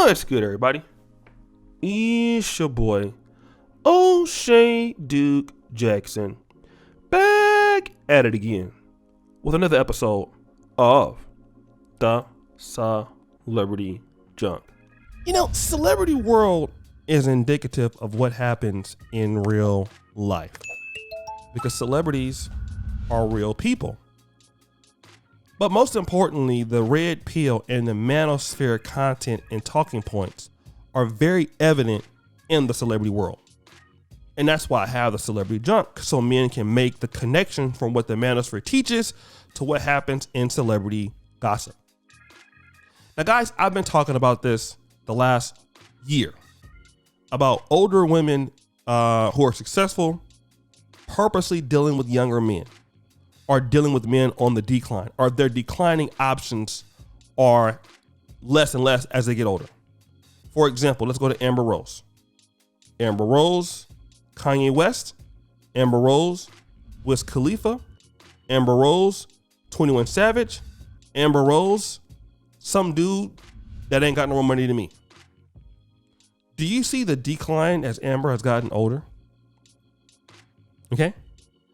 What's good, everybody? It's your boy, O'Shea Duke Jackson, back at it again with another episode of The Celebrity Junk. You know, celebrity world is indicative of what happens in real life because celebrities are real people. But most importantly, the red pill and the manosphere content and talking points are very evident in the celebrity world. And that's why I have the celebrity junk, so men can make the connection from what the manosphere teaches to what happens in celebrity gossip. Now, guys, I've been talking about this the last year, about older women who are successful purposely dealing with younger men, are dealing with men on the decline, or their declining options are less and less as they get older. For example, let's go to Amber Rose. Amber Rose, Kanye West, Amber Rose, Wiz Khalifa, Amber Rose, 21 Savage, Amber Rose, some dude that ain't got no more money than me. Do you see the decline as Amber has gotten older? Okay.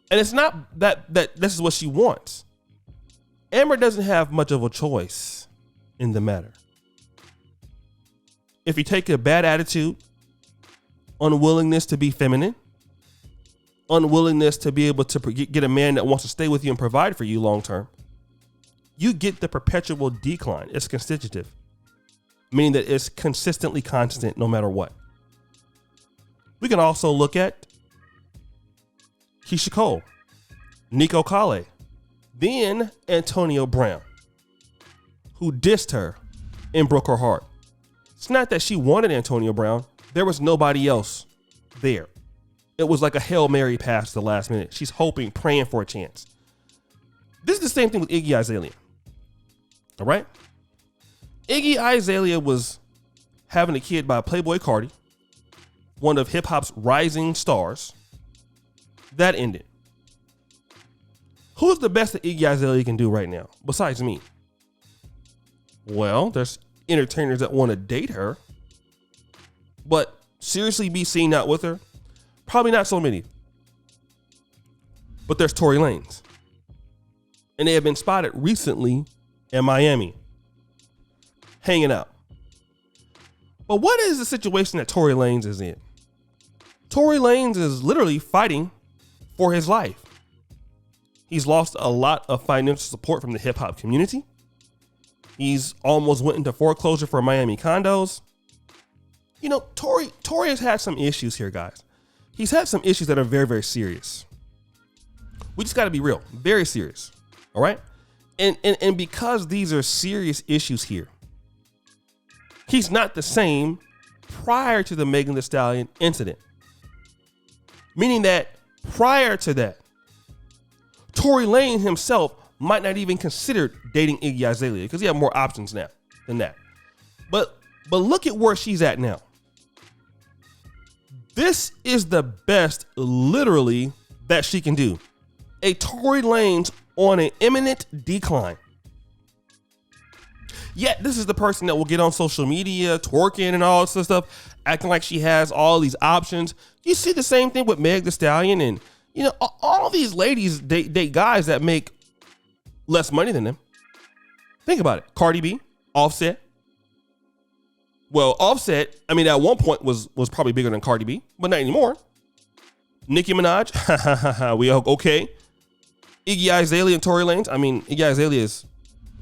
And it's not that this is what she wants. Amber doesn't have much of a choice in the matter. If you take a bad attitude, unwillingness to be feminine, unwillingness to be able to get a man that wants to stay with you and provide for you long term, you get the perpetual decline. It's constitutive, meaning that it's consistently constant no matter what. We can also look at Keisha Cole, Nico Kale, then Antonio Brown, who dissed her and broke her heart. It's not that she wanted Antonio Brown. There was nobody else there. It was like a Hail Mary pass at the last minute. She's hoping, praying for a chance. This is the same thing with Iggy Azalea. All right? Iggy Azalea was having a kid by Playboy Carti, one of hip hop's rising stars. That ended. Who's the best that Iggy Azalea can do right now besides me? Well, there's entertainers that want to date her, but seriously be seen out with her? Probably not so many. But there's Tory Lanez. And they have been spotted recently in Miami, hanging out. But what is the situation that Tory Lanez is in? Tory Lanez is literally fighting for his life. He's lost a lot of financial support from the hip hop community. He's almost went into foreclosure for Miami condos. You know, Tory has had some issues here, guys. He's had some issues that are very, very serious. We just got to be real, very serious. All right. And because these are serious issues here, he's not the same prior to the Megan Thee Stallion incident. Meaning that prior to that, Tory Lanez himself might not even consider dating Iggy Azalea because he had more options now than that. But look at where she's at now. This is the best, literally, that she can do. A Tory Lanez on an imminent decline. Yet this is the person that will get on social media, twerking and all this stuff, acting like she has all these options. You see the same thing with Meg Thee Stallion, and you know, all these ladies date guys that make less money than them. Think about it. Cardi B, Offset. Well, Offset, I mean, at one point was probably bigger than Cardi B, but not anymore. Nicki Minaj, we okay. Iggy Azalea and Tory Lanez. I mean, Iggy Azalea is,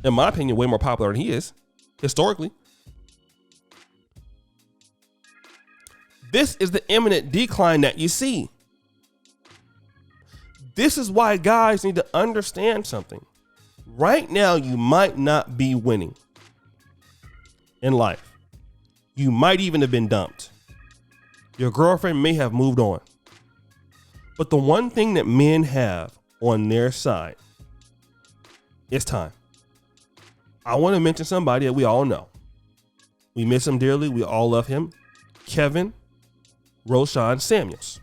in my opinion, way more popular than he is, historically. This is the imminent decline that you see. This is why guys need to understand something. Right now, you might not be winning in life. You might even have been dumped. Your girlfriend may have moved on. But the one thing that men have on their side is time. I want to mention somebody that we all know. We miss him dearly. We all love him. Kevin Roshan Samuels.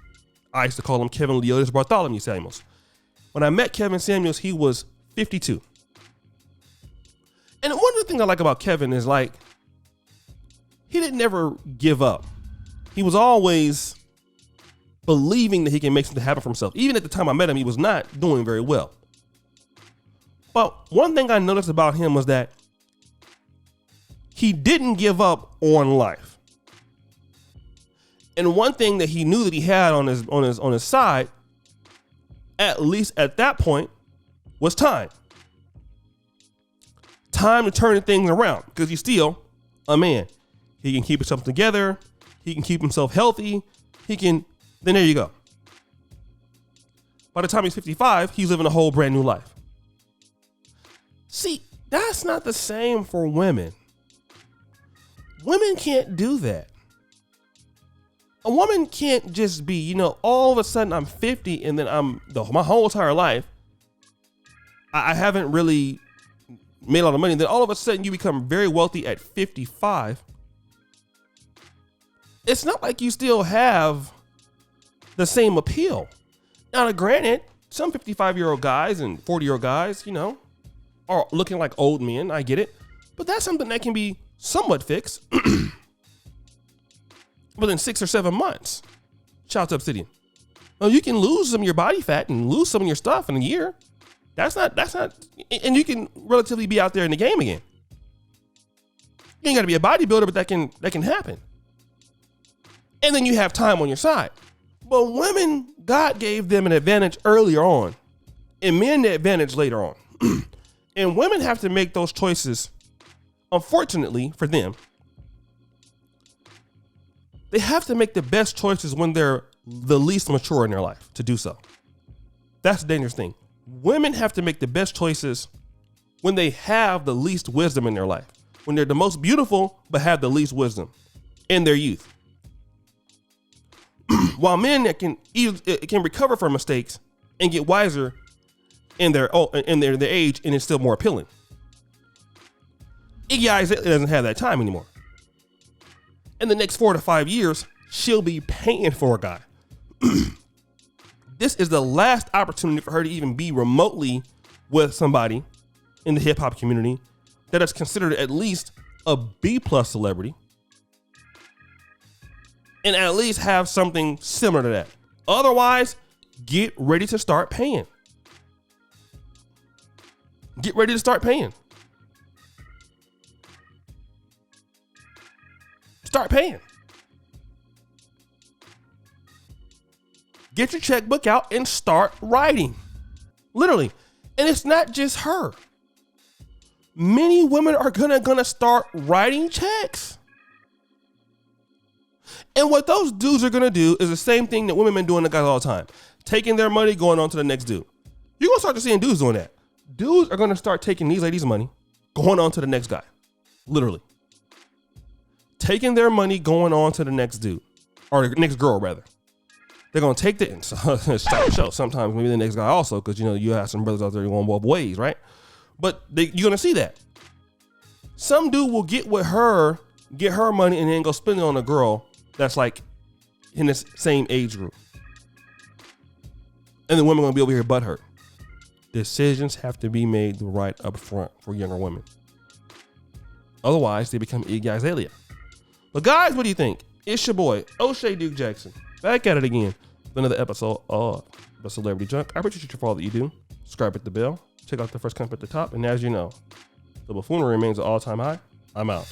I used to call him Kevin Leotis Bartholomew Samuels. When I met Kevin Samuels, he was 52. And one of the things I like about Kevin is like, he didn't ever give up. He was always believing that he can make something happen for himself. Even at the time I met him, he was not doing very well. But one thing I noticed about him was that he didn't give up on life. And one thing that he knew that he had on his side, at least at that point, was time. Time to turn things around, because he's still a man. He can keep himself together. He can keep himself healthy. Then there you go. By the time he's 55, he's living a whole brand new life. See, that's not the same for women. Women can't do that. A woman can't just be, all of a sudden I'm 50 and then my whole entire life, I haven't really made a lot of money. Then all of a sudden you become very wealthy at 55. It's not like you still have the same appeal. Now, granted, some 55-year-old guys and 40-year-old guys, are looking like old men. I get it. But that's something that can be somewhat fixed within 6 or 7 months. Shout out to Obsidian. Well, you can lose some of your body fat and lose some of your stuff in a year. That's not, and you can relatively be out there in the game again. You ain't got to be a bodybuilder, but that can happen. And then you have time on your side. But women, God gave them an advantage earlier on, and men the advantage later on. And women have to make those choices, unfortunately for them. They have to make the best choices when they're the least mature in their life to do so. That's the dangerous thing. Women have to make the best choices when they have the least wisdom in their life, when they're the most beautiful but have the least wisdom in their youth. While men can recover from mistakes and get wiser in their age, and it's still more appealing. Iggy Azalea doesn't have that time anymore. In the next 4 to 5 years, she'll be paying for a guy. This is the last opportunity for her to even be remotely with somebody in the hip hop community that is considered at least a B+ celebrity, and at least have something similar to that. Otherwise, get ready to start paying. Get ready to start paying. Start paying. Get your checkbook out and start writing. Literally. And it's not just her. Many women are gonna start writing checks. And what those dudes are gonna do is the same thing that women been doing to guys all the time. Taking their money, going on to the next dude. You're gonna start to seeing dudes doing that. Dudes are gonna start taking these ladies' money, going on to the next guy. Literally. Taking their money, going on to the next dude. Or the next girl, rather. They're gonna take the stop the show. Sometimes maybe the next guy also, because you have some brothers out there going both ways, right? But you're gonna see that. Some dude will get her money, and then go spend it on a girl that's like in this same age group. And the women are gonna be over here butthurt. Decisions have to be made right up front for younger women. Otherwise, they become Iggy Azalea. But guys, what do you think? It's your boy, O'Shea Duke Jackson, back at it again with another episode of The Celebrity Junk. I appreciate you for all that you do. Subscribe, hit the bell. Check out the first comment at the top. And as you know, the buffoonery remains an all-time high. I'm out.